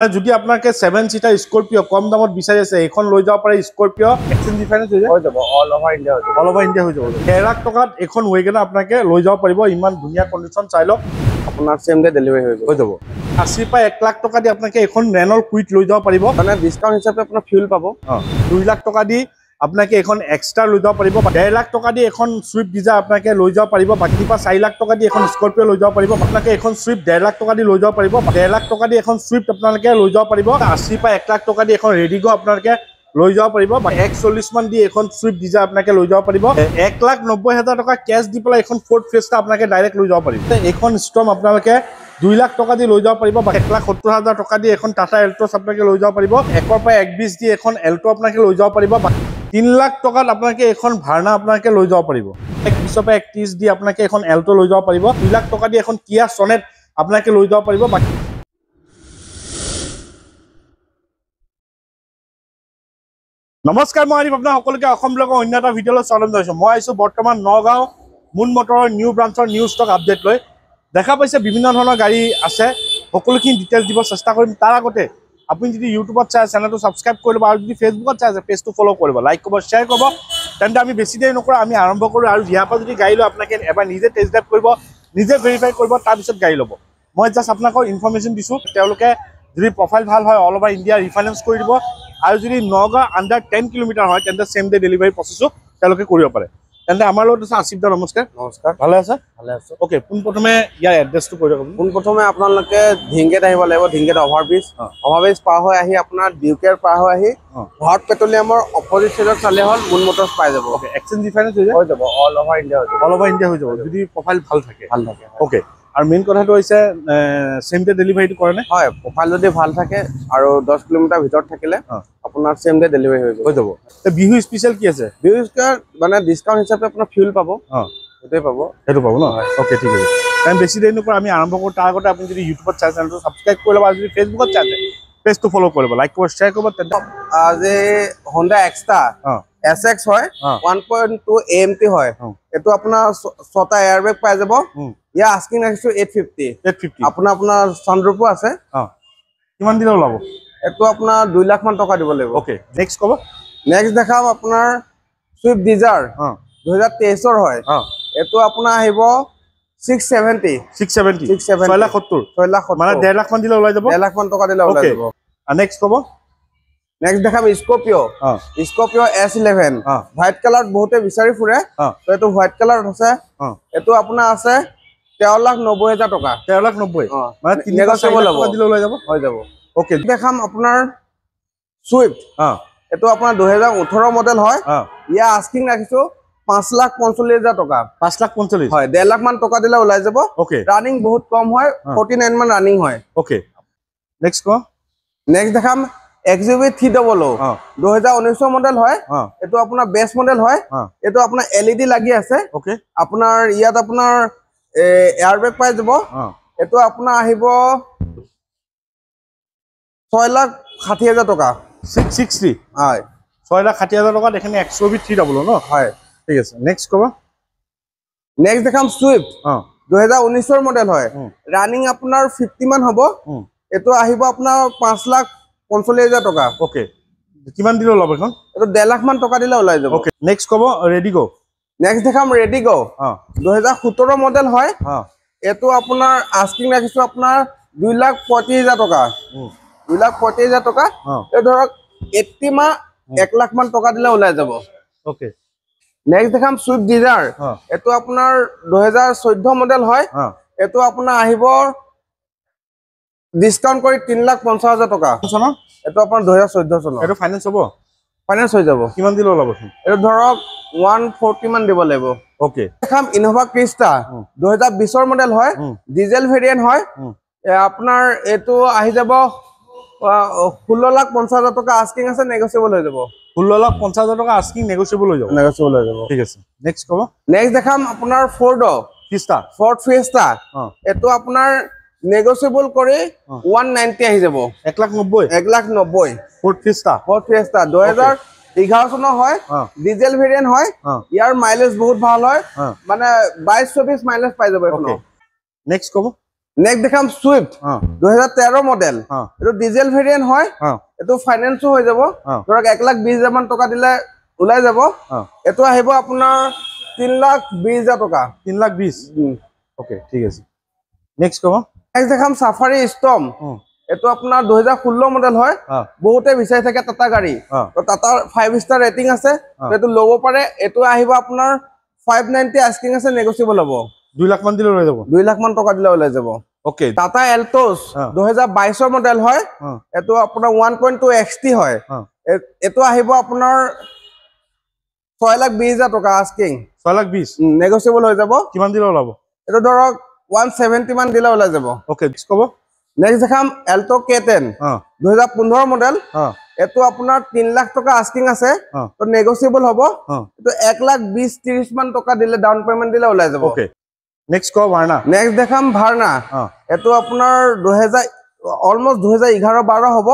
যদি আপনাকে 7 সিটাৰ স্কৰপিও কম দামত বিচাৰি আছে এখন লৈ যাব পাৰে স্করপিও এক্সচেঞ্জ ডিফারেন্স হৈ যাব অল ওভার ইন্ডিয়া হৈ যাব অল ওভার ইন্ডিয়া হৈ যাব 1.5 লাখ টকাত এখন ওয়েগনার আপনাকে লৈ যাব পাৰিব ইমান ধুনিয়া কন্ডিশন চাই লওক আপোনাৰ সেম ডে ডেলিভারি হৈ যাব 80 পা 1 লাখ টকা দি আপনাকে এখন ৰেনল কুইট লৈ যাব পাৰিব মানে ডিসকাউন্ট হিচাপে আপোনাৰ ফিউল পাব 2 লাখ টকা দি আপনাকে এখন এক্সট্ৰা লৈ যাব পাৰিব 1.5 লাখ টকা দি এখন সুইফট ডিজায়াৰ আপনাকে লৈ যাব পাৰিব বাকি পা 4 লাখ টকা দি এখন স্কৰপিও লৈ যাব পাৰিব আপনাকে এখন সুইফট 1.5 লাখ টকা দি লৈ যাব পাৰিব 1.5 লাখ টকা দি এখন সুইফট আপনাকে লৈ যাব পাৰিব 80 পা 1 লাখ টকা দি এখন ৰেডিগো আপনাকে লৈ যাব পাৰিব 140 মান দি এখন সুইফট ডিজায়াৰ আপনাকে লৈ যাব পাৰিব 1,90,000 টকা ক্যাশ দি পেলাই এখন ফোৰ্ড ফিয়েস্টা আপনাকে ডাইৰেক্ট লৈ যাব পাৰিব এখন স্ট্ৰম আপনাকে 2 লাখ টকা দি লৈ যাব পাৰিব 1,70,000 টকা দি এখন টাটা এল্ট্ৰছ আপনাকে লৈ যাব পাৰিব 1 পা 120 দি এখন এল্টো আপনাকে লৈ যাব পাৰিব 3 লাখ টকাত আপনাকে এখন ভাৰ্না আপনাকে লৈ যাব পাৰিব 120 পা 130 দি আপনাকে এখন এল্টো লৈ যাব পাৰিব 2 লাখ টকা দি এখন কিয়া সনেট আপনাকে লৈ যাব পাৰিব নমস্কাৰ মই আৰিফ আপোনাক সকলোকে অসম ব্লগৰ অন্য এটা ভিডিঅ'লৈ স্বাগতম জনাইছো মই আইছো বৰ্তমান নগাঁও মুন মটৰৰ নিউ ব্ৰাঞ্চৰ নিউ ষ্টক আপডেট লৈ দেখা পাইছে বিভিন্ন ধৰণৰ গাড়ী আছে সকলোখিনি ডিটেইলছ দিব চেষ্টা কৰিম তাৰ আগতে আপুনি যদি ইউটিউবত চাই চেনেলটো সাবস্ক্ৰাইব কৰি লব আৰু যদি ফেসবুকত চাই আছে পেজটো ফলো কৰিব লাইক কৰিব শেয়াৰ কৰিব তেন্তে আমি বেছি দেৰি নকৰা আমি আৰম্ভ কৰো আৰু ইয়াৰ পৰা যদি গাড়ী লৈ আপোনাক এবাৰ নিজে টেষ্ট ড্ৰাইভ কৰিব নিজে ভেৰিফাই কৰিব তাৰ পিছত গাড়ী ল'ব মই জাস্ট আপোনাক ইনফৰমেশন দিছো তেওঁলোকে যদি প্ৰফাইল ভাল হয় অল ওভাৰ ইন্ডিয়া ৰিফাইনেন্স কৰি দিব আৰু যদি নগাঁও আন্ডাৰ 10 কিলোমিটাৰ হয় তেন্তে সেম ডে ডেলিভাৰী প্ৰসেসো তেওঁলোকে কৰিব পাৰে তেন্তে আমাৰ লগত আছে আশিফ দা নমস্কাৰ ভালে আছে ওকে পোন প্ৰথমে ইয়াৰ এড্ৰেছটো কৈ দিয়ক পোন প্ৰথমে আপোনালোকে ধিংগেত আহিব লাগিব ধিংগেত অভাৰব্ৰিজ পাৰ হৈ আহি আপোনাৰ ডিউকেৰ পাৰ হৈ আহি ভাৰত পেট্ৰলিয়ামৰ অপজিট সাইডত চালে হ'ল মুন মটৰছ পাই যাব ওকে এক্সচেঞ্জ ডিফাৰেন্স হৈ যাব অল ওভাৰ ইন্ডিয়া হৈ যাব যদি প্ৰফাইল ভাল থাকে ওকে আৰু মেইন কথাটো হৈছে সেম ডে ডেলিভাৰীটো কৰে নে হয় প্ৰফাইল যদি ভাল থাকে আৰু 10 কিলোমিটাৰ ভিতৰত থাকিলে আপোনাৰ সেম ডে ডেলিভাৰী হৈ যাব তে বিহু স্পেশাল কি আছে বিহু মানে ডিসকাউন্ট হিচাপে আপোনাৰ ফিউল পাব সেইটো পাব ন ওকে ঠিক আছে টাইম বেছি দেৰি নকৰা আমি আৰম্ভ কৰো তাৰ আগতে আপুনি যদি ইউটিউবত চাই চেনেলটো সাবস্ক্ৰাইব কৰি ল'ব আৰু যদি ফেসবুকত চাই পেজটো ফলো কৰিব লাইক কৰিব শেয়াৰ কৰিব তেন্তে আজি Honda Extra SX হয় 1.2 AMT হয় এটো আপোনাৰ 6টা এয়াৰবেগ পাই যাব ইয়া আস্কিং ৰাখিছো 850 আপোনাৰ সানৰুফো আছে কিমান দিলে ওলাব এটো আপোনাৰ 2 লাখ মান টকা দিব লাগিব ওকে নেক্সট কব নেক্সট দেখাম আপোনাৰ সুইফট ডিজায়াৰ 2023 ৰ হয় এটো আপোনাৰ আহিব 670 6 লাখ 70 মানে 1.5 লাখ মান দিলে ওলাই যাব 1.5 লাখ মান টকা দিলে ওলাই যাব নেক্সট কব নেক্সট দেখাম স্কৰপিও S11 হোয়াইট কালাৰ বহুতে বিচাৰি ফুৰে তো এটো হোয়াইট কালাৰ আছে এটো আপোনাৰ আছে 13,90,000 টকা 13,90 মানে 3 লাখ টকা দিলে ওলাই যাব হৈ যাব ওকে দেখাম আপোনাৰ সুইফট এটো আপোনাৰ 2018 মডেল হয় ইয়া আস্কিং ৰাখিছো 5,45,000 টকা 5,45,000 হয় 1.5 লাখ মান টকা দিলে ওলাই যাব ওকে রানিং বহুত কম হয় 49 মান রানিং হয় ওকে নেক্সট কো নেক্সট দেখাম XUV 300 2019 মডেল হয় এটো আপোনাৰ বেস মডেল হয় এটো আপোনাৰ LED লাগি আছে ওকে আপোনাৰ ইয়াত আপোনাৰ এয়াৰবেগ পাই যাব এটো আপোনাৰ আহিব 6,60,000 টকা 660 হয় 6,60,000 টকা দেখেন XUV 300 ন হয় ঠিক আছে নেক্সট কব নেক্সট দেখাম সুইফট 2019 মডেল হয় রানিং আপোনাৰ 50 মান হ'ব এটো আহিব আপোনাৰ 5,45,000 টকা ওকে কিমান দিলে ওলাব এখন এটো 1.5 লাখ মান টকা দিলে ওলাই যাব ওকে নেক্সট কব ৰেডিগো নেক্সট দেখাম ৰেডিগো 2017 মডেল হয় এটো আপোনাৰ আস্কিং ৰাখিছো আপোনাৰ 2,35,000 টকা 2,35,000 টকা এ ধৰক 80 মা 1 লাখ মান টকা দিলে ওলাই যাব ওকে নেক্সট দেখাম সুইফট ডিজায়াৰ এটো আপোনাৰ 2014 মডেল হয় এটো আপোনাৰ আহিব ডিসকাউন্ট কৰি 3,50,000 টকা এটো আপোনাৰ 2014 চনৰ এটো ফাইনান্স হ'ব ফাইনান্স হৈ যাব কিমান দিলে ওলাব এটো ধৰক 140 মান দিব লাগিব ওকে দেখাম ইনোভা ক্ৰিষ্টা 2020 ৰ মডেল হয় ডিজেল ভেৰিয়েন্ট হয় আপোনাৰ এটো আহি যাব 16,50,000 টকা আস্কিং আছে নেগোচিয়েবল হৈ যাব 16,50,000 টকা আস্কিং নেগোচিয়েবল হৈ যাব ঠিক আছে নেক্সট কব নেক্সট দেখাম আপোনাৰ ফৰ্ড ফিয়েস্টা এটো আপোনাৰ নেগোচিয়েবল কৰি 190 আহি যাব 1,90,000 ফৰ্ড ফিয়েস্টা 2011 চনৰ হয় ডিজেল ভেৰিয়েন্ট হয় ইয়াৰ মাইলেজ বহুত ভাল হয় মানে 22-24 মাইলেজ পাই যাব এখন নেক্সট কব নেক্সট দেখাম সুইফট 2013 মডেল এটো ডিজেল ভেৰিয়েন্ট হয় এটো ফাইনান্সও হৈ যাব ধৰক 1,20,000 মান টকা দিলে ওলাই যাব এটো আহিব আপোনাৰ 3,20,000 টকা 3,20,000 ওকে ঠিক আছে নেক্সট কম নেক্সট দেখাম সাফাৰি ষ্টৰ্ম এটো আপোনাৰ 2016 মডেল হয় বহুতে বিচাৰি থাকে টাটা গাড়ী তো টাটা 5 ষ্টাৰ ৰেটিং আছে এটো ল'ব পাৰে এটো আহিব আপোনাৰ 590 আস্কিং আছে নেগোচিয়েবল হ'ব 2 লাখ মান দিলে ওলাই যাব 2 লাখ মান টকা দিলে ওলাই যাব ওকে টাটা এল্টোস 2022 মডেল হয় এটো আপোনাৰ 1.2 XT হয় এটো আহিব আপোনাৰ 6,20,000 টকা আস্কিং 6,20,000 নেগোচিয়েবল হৈ যাব কিমান দিলে ওলাব এটো ধৰক 170 মান দিলে ওলাই যাব ওকে কব নেক্সট দেখাম এল্টো K10 2015 মডেল এটো আপোনাৰ 3 লাখ টকা আস্কিং আছে তো নেগোচিয়েবল হ'ব এটো 1,20,30 মান টকা দিলে ডাউন পেমেন্ট দিলে ওলাই যাব ওকে নেক্সট কো ভাৰ্না নেক্সট দেখাম ভাৰ্না এটো আপোনাৰ 2000 2011-12 হ'ব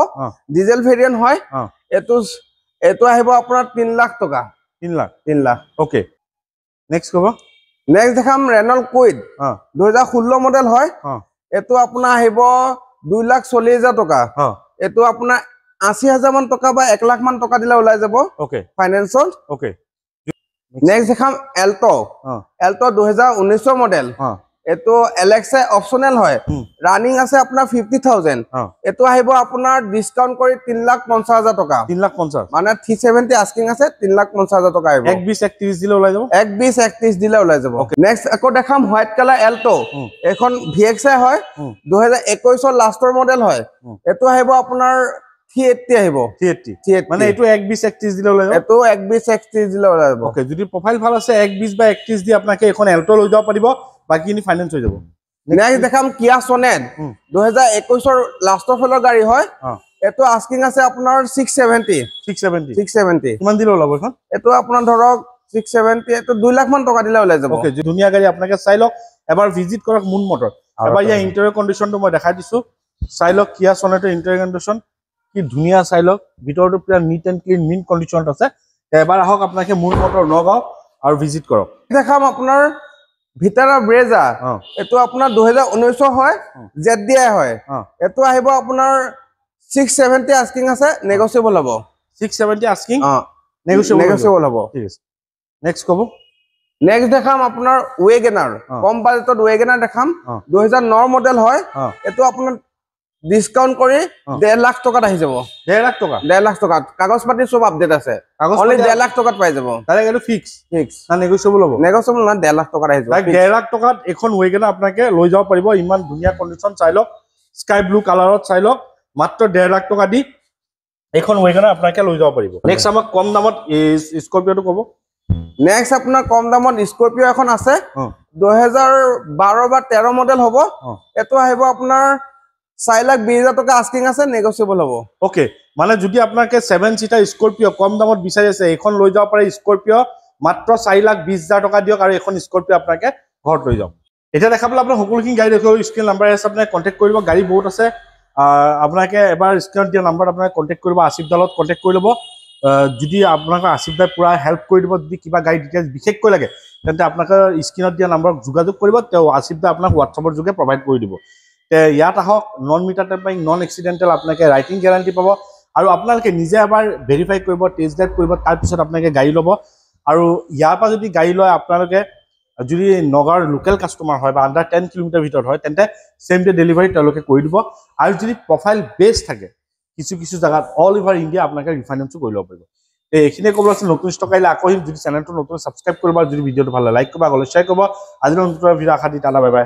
ডিজেল ভেৰিয়েন্ট হয় এটো আহিব আপোনাৰ 3 লাখ টকা 3 লাখ ওকে নেক্সট কব নেক্সট দেখাম ৰেনল্ট কুইড 2016 মডেল হয় এটো আপোনাৰ আহিব 2,40,000 টকা এটো আপোনাৰ 80,000 মান টকা বা 1 লাখ মান টকা দিলে ওলাই যাব ওকে ফাইনান্সত ওকে নেক্সট দেখাম এল্টো 2019 মডেল এটো এলেক্সা অপশনাল হয় রানিং আছে আপোনাৰ 50,000 এটো আহিব আপোনাৰ ডিসকাউন্ট কৰি 3,50,000 টকা 3,50,000 মানে 370 আস্কিং আছে 3,50,000 টকা আহিব 1,20,31 দিলে ওলাই যাব 1,20,31 দিলে ওলাই যাব নেক্সট আকৌ দেখাম হোয়াইট কালাৰ এল্টো এখন VXI হয় 2021 ৰ লাষ্টৰ মডেল হয় এটো আহিব আপোনাৰ 380 আহিব 380 মানে এটো 1,20,31 দিলে ওলাই যাব এটো 1,20,31 দিলে ওলাই যাব ওকে যদি প্ৰফাইল ভাল আছে 1,20 বা 31 দি আপোনাকে এখন এল্টো লৈ যাব পাৰিব বাকিনি ফাইনান্স হৈ যাব নেক্সট দেখাম কিয়া সোনেট 2021 ৰ লাষ্টৰ ফলৰ গাড়ী হয় এটো আস্কিং আছে আপোনাৰ 670 কিমান দিলে ওলাব এখন এটো আপোনাৰ ধৰক 670 এটো 2 লাখ মান টকা দিলে ওলাই যাব ওকে ধুনিয়া গাড়ী আপোনাকে চাই লওক এবাৰ ভিজিট কৰক মুন মটৰ এবাৰ ইয়া ইন্টেৰিয়ৰ কন্ডিশনটো মই দেখাই দিছো চাই লওক কিয়া সোনেটৰ ইন্টেৰিয়ৰ কন্ডিশন কি ধুনিয়া চাই লওক ভিতৰটো পুৰা নিট এন্ড ক্লিন মিন কন্ডিশনত আছে এবাৰ আহক আপোনাকে মুন মটৰ নগাঁও আৰু ভিজিট কৰক দেখাম আপোনাৰ ভিটাৰা ব্ৰেজা এটো আপোনাৰ 2019 হয় ZDI হয় এটো আহিব আপোনাৰ 670 আস্কিং আছে নেগোচিয়েবল হ'ব 670 আস্কিং নেগোচিয়েবল হ'ব ঠিক আছে নেক্সট কব নেক্সট দেখাম আপোনাৰ ওয়েগনাৰ কম বাজেটত ওয়েগনাৰ দেখাম 2009 মডেল হয় এটো আপোনাৰ ডিসকাউন্ট কৰি 1.5 লাখ টকাত আহি যাব 1.5 লাখ টকা 1.5 লাখ টকাত কাগজ পাতি সব আপডেট আছে অনলি 1.5 লাখ টকাত পাই যাব ডাইৰেক্ট এটো ফিক্স না নেগোচিয়েবল হ'ব নেগোচিয়েবল না 1.5 লাখ টকাত আহি যাব 1.5 লাখ টকাত এখন ওয়েগনাৰ আপোনাকে লৈ যাব পাৰিব ইমান ধুনিয়া কন্ডিশন চাই লওক স্কাই ব্লু কালাৰত চাই লওক মাত্ৰ 1.5 লাখ টকা দি এখন ওয়েগনাৰ আপোনাকে লৈ যাব পাৰিব নেক্সট আমাক কম দামত স্কৰপিওটো কব নেক্সট আপোনাৰ কম দামত স্কৰপিও এখন আছে 2012 বা 13 মডেল হ'ব এটো আহিব আপোনাৰ 4,20,000 টকা আস্কিং আছে নেগোচিয়েবল হ'ব ওকে মানে যদি আপোনাকে 7 সিটাৰ স্কৰপিও কম দামত বিচাৰি আছে এখন লৈ যাব পাৰে স্কৰপিও মাত্ৰ 4,20,000 টকা দিয়ক আৰু এখন স্কৰপিও আপোনাকে ঘৰত লৈ যাওক এটা দেখাবলৈ আপোনাৰ সকলোখিনি গাড়ী দেখিব স্ক্ৰিন নাম্বাৰ আছে আপোনাক কন্টাক্ট কৰিব গাড়ী বহুত আছে আপোনাকে এবাৰ স্ক্ৰিনত দিয়া নাম্বাৰত আপোনাক কন্টাক্ট কৰিব আসিফ দালত কন্টাক্ট কৰি ল'ব যদি আপোনাক আসিফ দাই পুৰা হেল্প কৰি দিব যদি কিবা গাড়ী ডিটেইলছ বিশেষকৈ লাগে তেন্তে আপোনাক স্ক্ৰিনত দিয়া নাম্বাৰত যোগাযোগ কৰিব তেওঁ আসিফ দা আপোনাক হোৱাটছআপৰ যোগে প্ৰভাইড কৰি দিব ইয়াত আহক non meter tampering non accidental আপোনাকে ৰাইটিং গেৰাণ্টি পাব আৰু আপোনালোকে নিজে এবাৰ ভেৰিফাই কৰিব টেষ্ট ড্ৰাইভ কৰিব তাৰপিছত আপোনালোকে গাড়ী ল'ব আৰু ইয়াৰ পৰা যদি গাড়ী লয় আপোনালোকে যদি নগাঁৱৰ লোকেল কাষ্টমাৰ হয় বা আণ্ডাৰ 10 কিলোমিটাৰ ভিতৰত হয় তেন্তে সেম ডে ডেলিভাৰী তেওঁলোকে কৰি দিব আৰু যদি প্ৰফাইল বেছ থাকে কিছু জায়গাত অল ওভাৰ ইণ্ডিয়া আপোনালোকে ৰিফাইনেন্সো কৰি ল'ব পাৰিব এইখিনিয়ে ক'ব আছে নতুন ষ্টক আহিলে আকৌ যদি চেনেলটো নতুন ছাবস্ক্ৰাইব কৰিব আৰু যদি ভিডিঅ'টো ভাল লাগে লাইক কৰিব আগলৈ শ্বেয়াৰ কৰিব আজিৰ নতুন ভিডিঅ' আশা দি টাটা বাই বাই